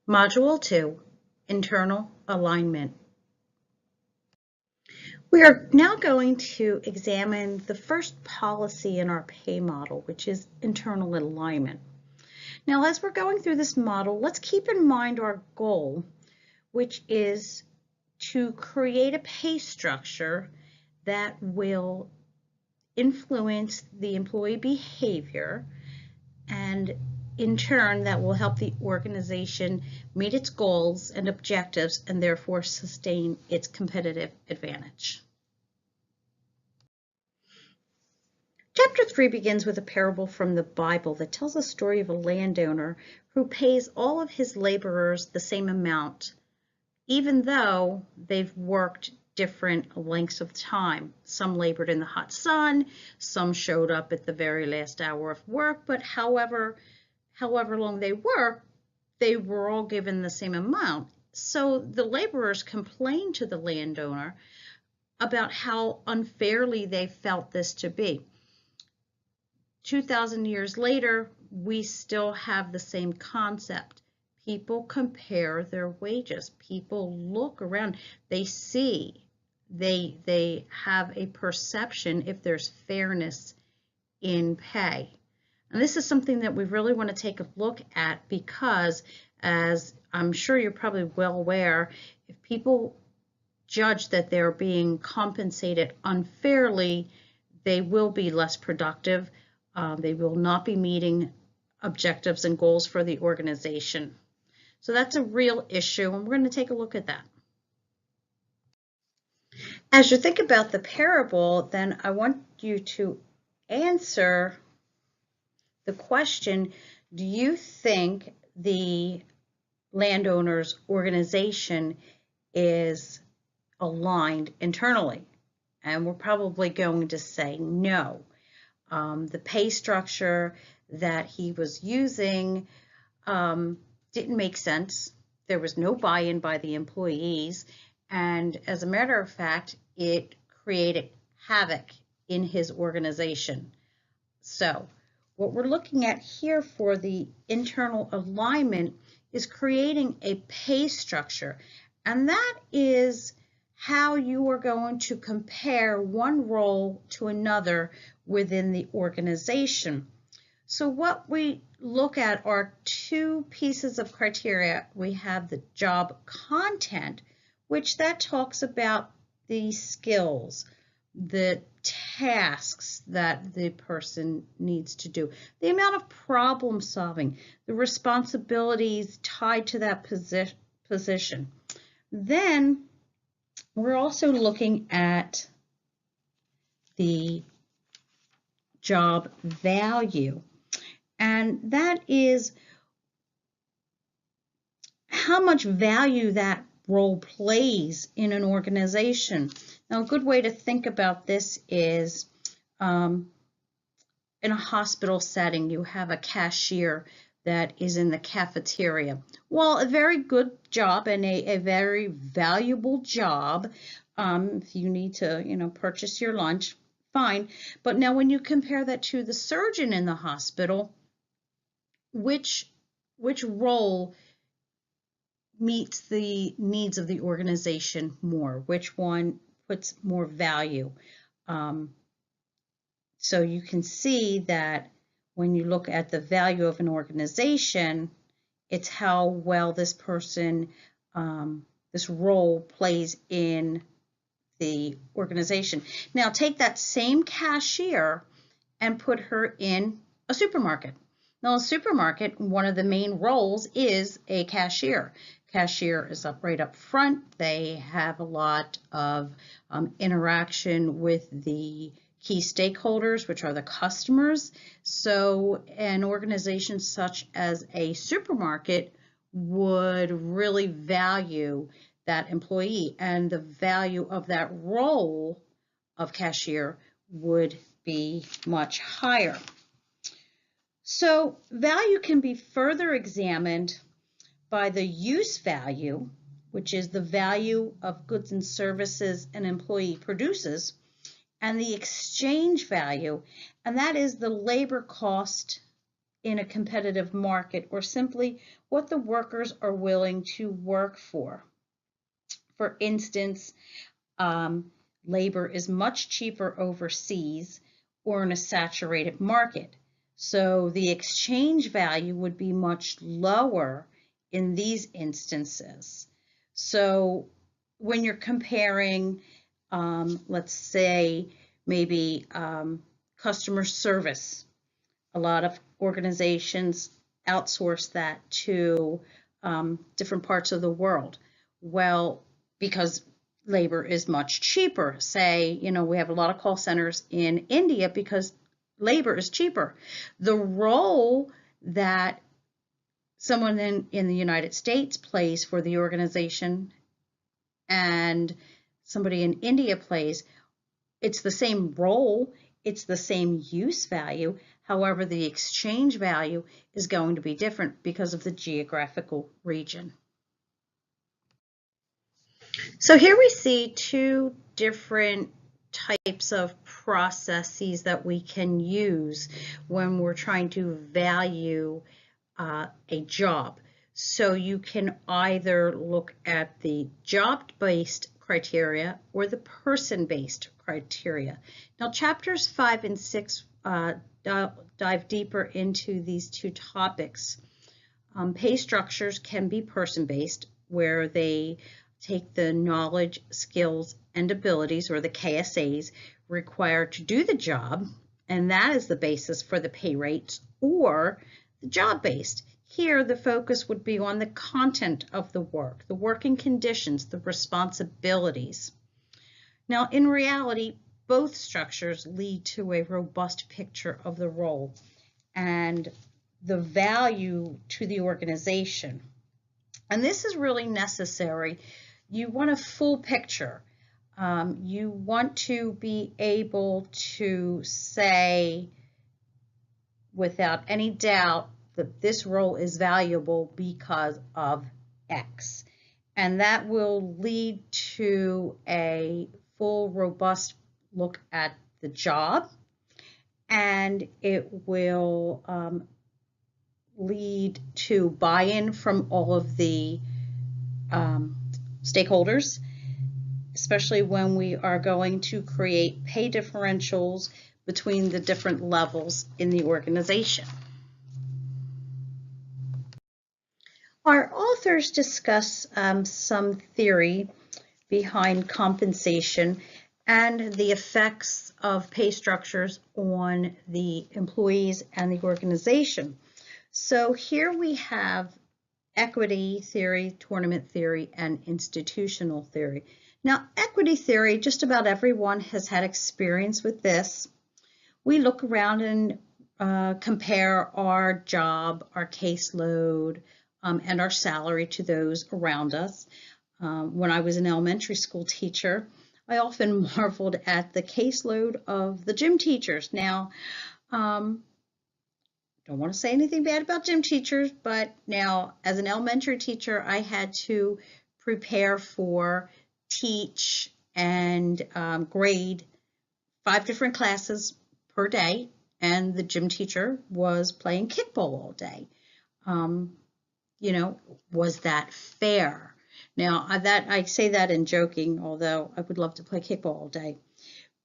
Module 2, Internal Alignment. We are now going to examine the first policy in our pay model, which is internal alignment. Now, as we're going through this model, let's keep in mind our goal, which is to create a pay structure that will influence the employee behavior, and in turn that will help the organization meet its goals and objectives and therefore sustain its competitive advantage. Chapter 3 begins with a parable from the Bible that tells a story of a landowner who pays all of his laborers the same amount, even though they've worked different lengths of time. Some labored in the hot sun, some showed up at the very last hour of work, but however long they worked, they were all given the same amount. So the laborers complained to the landowner about how unfairly they felt this to be. 2,000 years later, we still have the same concept. People compare their wages. People look around. They see. They have a perception if there's fairness in pay. And this is something that we really want to take a look at because, as I'm sure you're probably well aware, if people judge that they're being compensated unfairly, they will be less productive. They will not be meeting objectives and goals for the organization. So that's a real issue, and we're going to take a look at that. As you think about the parable, then I want you to answer the question, do you think the landowner's organization is aligned internally? And we're probably going to say no. The pay structure that he was using didn't make sense. There was no buy-in by the employees, and as a matter of fact, it created havoc in his organization. So what we're looking at here for the internal alignment is creating a pay structure, and that is how you are going to compare one role to another within the organization. So what we look at are two pieces of criteria. We have the job content, which that talks about the skills, the tasks that the person needs to do, the amount of problem solving, the responsibilities tied to that position. Then we're also looking at the job value, and that is how much value that role plays in an organization. Now, a good way to think about this is in a hospital setting, you have a cashier that is in the cafeteria. Well, a very good job and a very valuable job. If you need to, purchase your lunch, fine. But now when you compare that to the surgeon in the hospital, which role meets the needs of the organization more? Which one puts more value? So you can see that when you look at the value of an organization, it's how well this person, this role plays in the organization. Now take that same cashier and put her in a supermarket. Now, a supermarket, one of the main roles is a cashier. Cashier is right up front. They have a lot of interaction with the key stakeholders, which are the customers. So an organization such as a supermarket would really value that employee, and the value of that role of cashier would be much higher. So value can be further examined by the use value, which is the value of goods and services an employee produces, and the exchange value, and that is the labor cost in a competitive market, or simply what the workers are willing to work for. For instance, labor is much cheaper overseas or in a saturated market. So the exchange value would be much lower in these instances. So when you're comparing, let's say, maybe customer service, a lot of organizations outsource that to different parts of the world. Well, because labor is much cheaper. Say, we have a lot of call centers in India because labor is cheaper. The role that someone in the United States plays for the organization and somebody in India plays, it's the same role, it's the same use value. However, the exchange value is going to be different because of the geographical region. So here we see two different types of processes that we can use when we're trying to value a job. So you can either look at the job-based criteria or the person-based criteria. Now, chapters 5 and 6 dive deeper into these two topics. Pay structures can be person-based, where they take the knowledge, skills, and abilities, or the KSAs, required to do the job, and that is the basis for the pay rates, or the job-based. Here, the focus would be on the content of the work, the working conditions, the responsibilities. Now, in reality, both structures lead to a robust picture of the role and the value to the organization. And this is really necessary. You want a full picture. You want to be able to say without any doubt that this role is valuable because of X. And that will lead to a full, robust look at the job, and it will lead to buy-in from all of the stakeholders, especially when we are going to create pay differentials between the different levels in the organization. Our authors discuss some theory behind compensation and the effects of pay structures on the employees and the organization. So here we have equity theory, tournament theory, and institutional theory. Now, equity theory, just about everyone has had experience with this. We look around and compare our job, our caseload, and our salary to those around us. When I was an elementary school teacher, I often marveled at the caseload of the gym teachers. Now, don't want to say anything bad about gym teachers, but now as an elementary teacher, I had to prepare for, teach, and grade 5 different classes per day, and the gym teacher was playing kickball all day. Was that fair? Now, I say that in joking, although I would love to play kickball all day.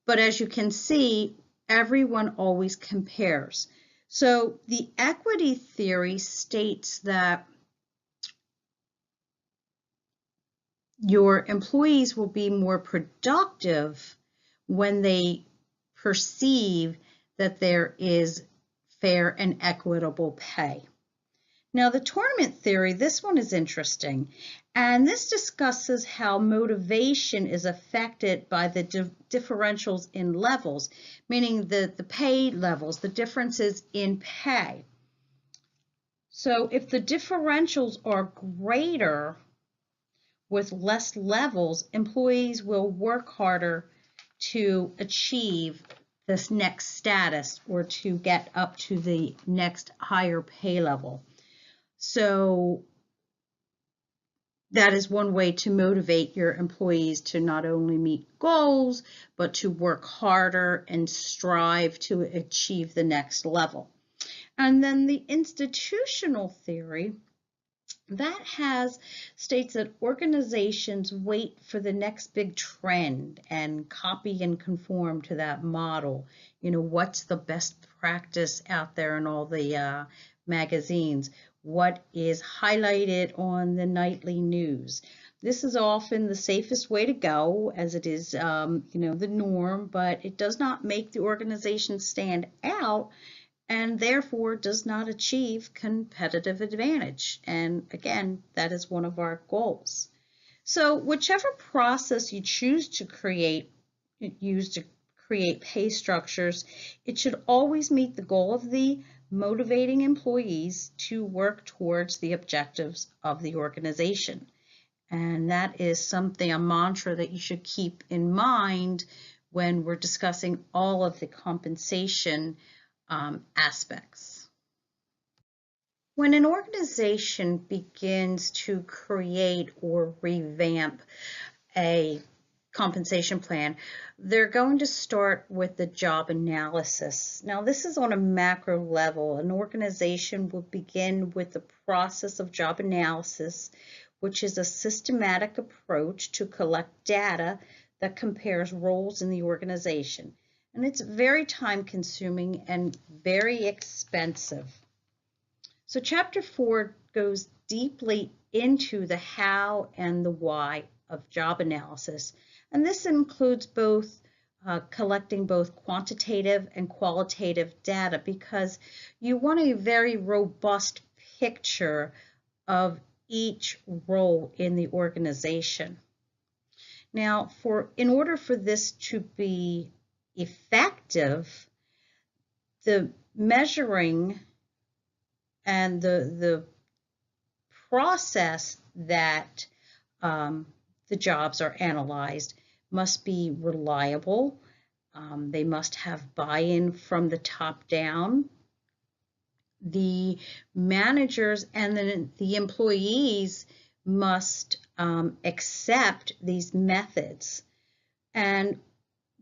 But as you can see, everyone always compares. So the equity theory states that your employees will be more productive when they perceive that there is fair and equitable pay. Now, the tournament theory, this one is interesting, and this discusses how motivation is affected by the differentials in levels, meaning the pay levels, the differences in pay. So if the differentials are greater with less levels, employees will work harder to achieve this next status or to get up to the next higher pay level. So that is one way to motivate your employees to not only meet goals, but to work harder and strive to achieve the next level. And then the institutional theory, that states that organizations wait for the next big trend and copy and conform to that model. You know, what's the best practice out there in all the magazines? What is highlighted on the nightly news? This is often the safest way to go, as it is, the norm, but it does not make the organization stand out, and therefore does not achieve competitive advantage. And again, that is one of our goals. So whichever process you choose to use to create pay structures, it should always meet the goal of the motivating employees to work towards the objectives of the organization. And that is a mantra that you should keep in mind when we're discussing all of the compensation aspects. When an organization begins to create or revamp a compensation plan, they're going to start with the job analysis. Now, this is on a macro level. An organization will begin with the process of job analysis, which is a systematic approach to collect data that compares roles in the organization. And it's very time-consuming and very expensive. So Chapter 4 goes deeply into the how and the why of job analysis. And this includes collecting both quantitative and qualitative data, because you want a very robust picture of each role in the organization. Now, in order for this to be effective, the measuring and the process that the jobs are analyzed must be reliable. They must have buy-in from the top down. The managers and the employees must accept these methods. And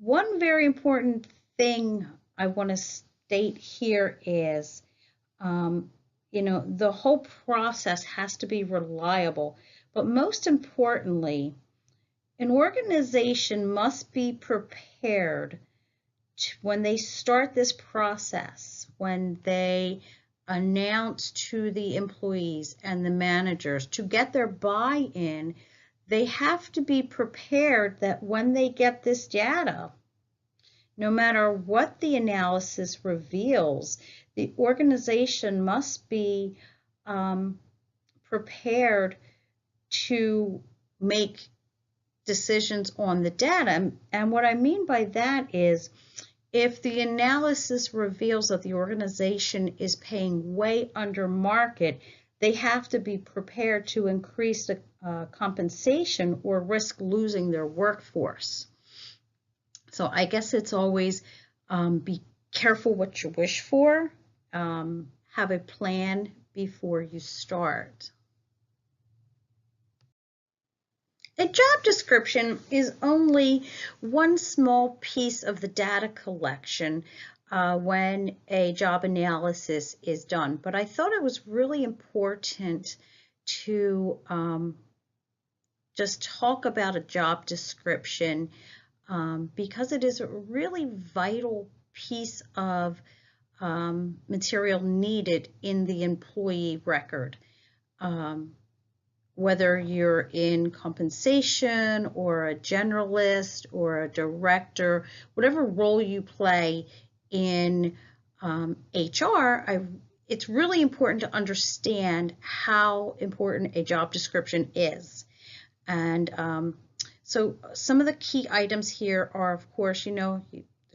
one very important thing I want to state here is, the whole process has to be reliable, but most importantly, an organization must be prepared when they start this process, when they announce to the employees and the managers to get their buy-in, they have to be prepared that when they get this data, no matter what the analysis reveals, the organization must be prepared to make decisions on the data. And what I mean by that is, if the analysis reveals that the organization is paying way under market, they have to be prepared to increase the compensation or risk losing their workforce. So I guess it's always be careful what you wish for. Have a plan before you start. A job description is only one small piece of the data collection when a job analysis is done, but I thought it was really important to just talk about a job description because it is a really vital piece of material needed in the employee record. Whether you're in compensation or a generalist or a director, whatever role you play in HR, it's really important to understand how important a job description is. And so some of the key items here are, of course, the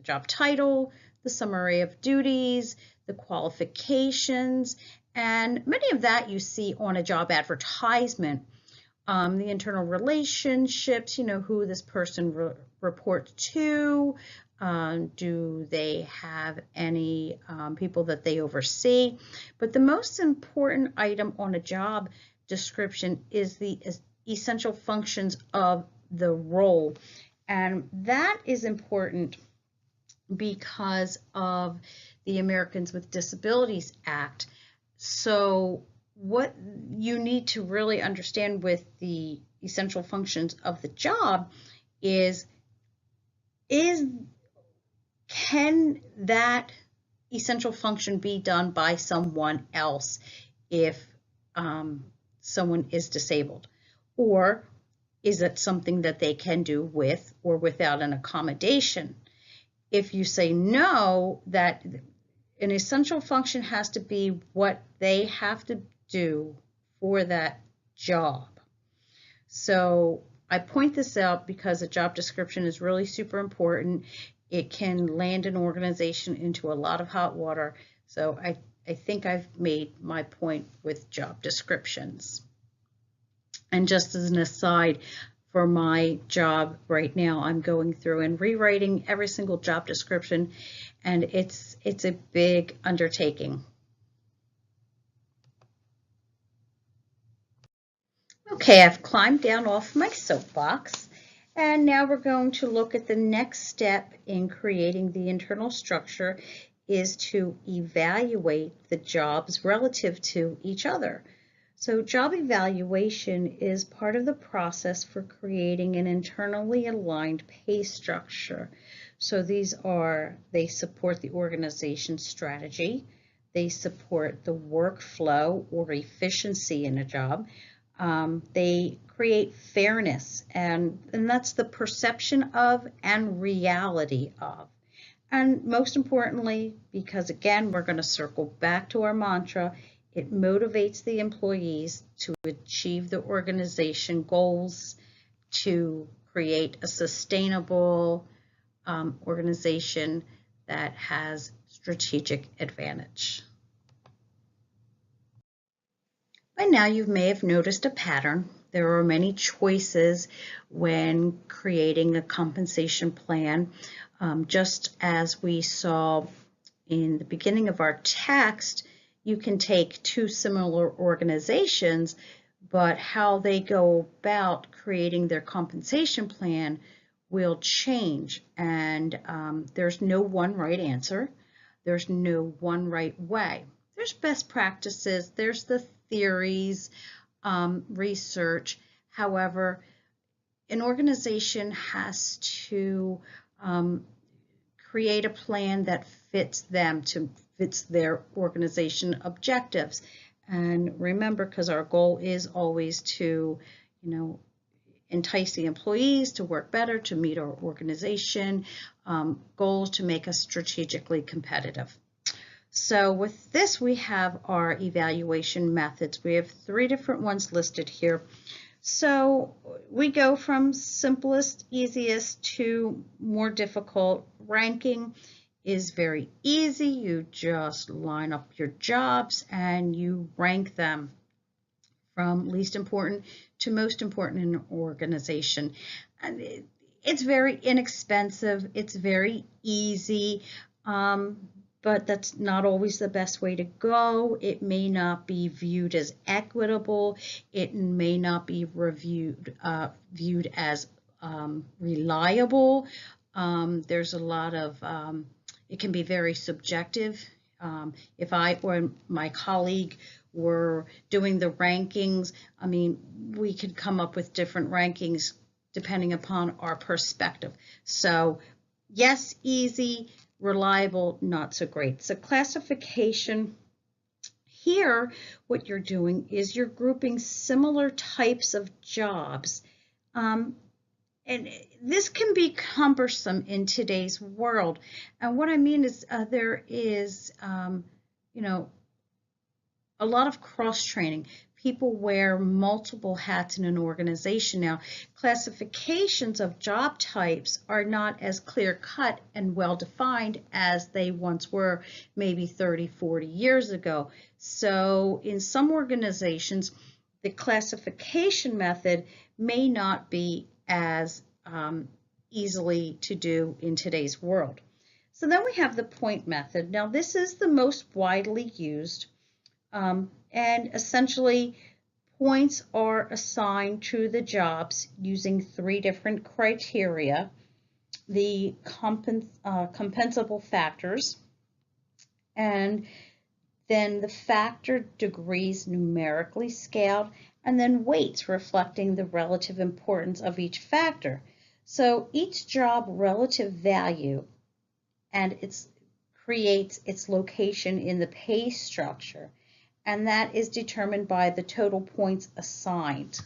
job title, the summary of duties, the qualifications, and many of that you see on a job advertisement. The internal relationships, who this person reports to, do they have any people that they oversee. But the most important item on a job description is the essential functions of the role. And that is important because of the Americans with Disabilities Act. So what you need to really understand with the essential functions of the job is can that essential function be done by someone else if someone is disabled? Or is it something that they can do with or without an accommodation? If you say no, that an essential function has to be what they have to do for that job. So I point this out because a job description is really super important. It can land an organization into a lot of hot water. So I think I've made my point with job descriptions. And just as an aside, for my job right now, I'm going through and rewriting every single job description, and it's a big undertaking. Okay, I've climbed down off my soapbox, and now we're going to look at the next step in creating the internal structure is to evaluate the jobs relative to each other. So job evaluation is part of the process for creating an internally aligned pay structure. So they support the organization's strategy, they support the workflow or efficiency in a job, they create fairness, and that's the perception of and reality of. And most importantly, because again, we're going to circle back to our mantra, it motivates the employees to achieve the organization goals, to create a sustainable organization that has strategic advantage. By now, you may have noticed a pattern. There are many choices when creating a compensation plan. Just as we saw in the beginning of our text, you can take two similar organizations, but how they go about creating their compensation plan will change. And there's no one right answer. There's no one right way. There's best practices. There's the theories, research. However, an organization has to create a plan that fits them, fits their organization objectives. And remember, because our goal is always to, entice the employees to work better, to meet our organization goals, to make us strategically competitive. So with this, we have our evaluation methods. We have 3 different ones listed here. So we go from simplest, easiest to more difficult. Ranking is very easy. You just line up your jobs and you rank them from least important to most important in an organization. And it's very inexpensive. It's very easy. But that's not always the best way to go. It may not be viewed as equitable. It may not be viewed as reliable. There's a lot of, it can be very subjective. If I or my colleague were doing the rankings, I mean, we could come up with different rankings depending upon our perspective. So yes, easy. Reliable, not so great. So classification, here what you're doing is you're grouping similar types of jobs. And this can be cumbersome in today's world. And what I mean is there is, a lot of cross-training. People wear multiple hats in an organization now. Classifications of job types are not as clear-cut and well-defined as they once were maybe 30, 40 years ago. So in some organizations, the classification method may not be as easily to do in today's world. So then we have the point method. Now this is the most widely used. And essentially, points are assigned to the jobs using 3 different criteria. The compensable factors, and then the factor degrees numerically scaled, and then weights reflecting the relative importance of each factor. So each job relative value and it creates its location in the pay structure, and that is determined by the total points assigned.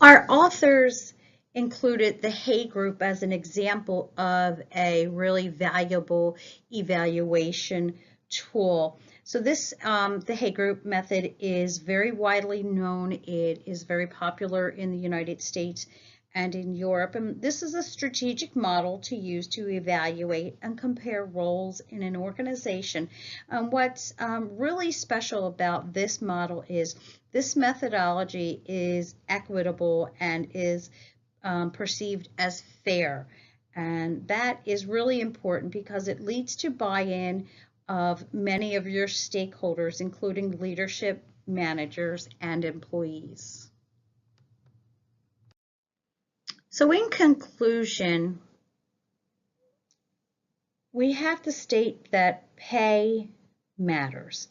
Our authors included the Hay Group as an example of a really valuable evaluation tool. So this, the Hay Group method is very widely known. It is very popular in the United States and in Europe. And this is a strategic model to use to evaluate and compare roles in an organization. What's really special about this model is this methodology is equitable and is perceived as fair. And that is really important because it leads to buy-in of many of your stakeholders, including leadership, managers, and employees. So in conclusion, we have to state that pay matters.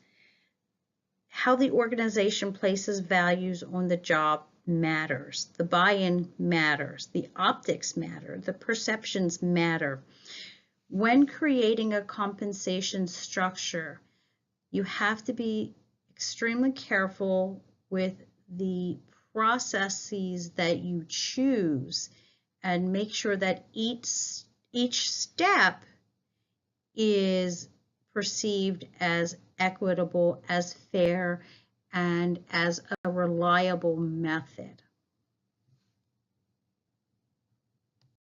How the organization places values on the job matters. The buy-in matters. The optics matter. The perceptions matter. When creating a compensation structure, you have to be extremely careful with the processes that you choose and make sure that each step is perceived as equitable, as fair, and as a reliable method.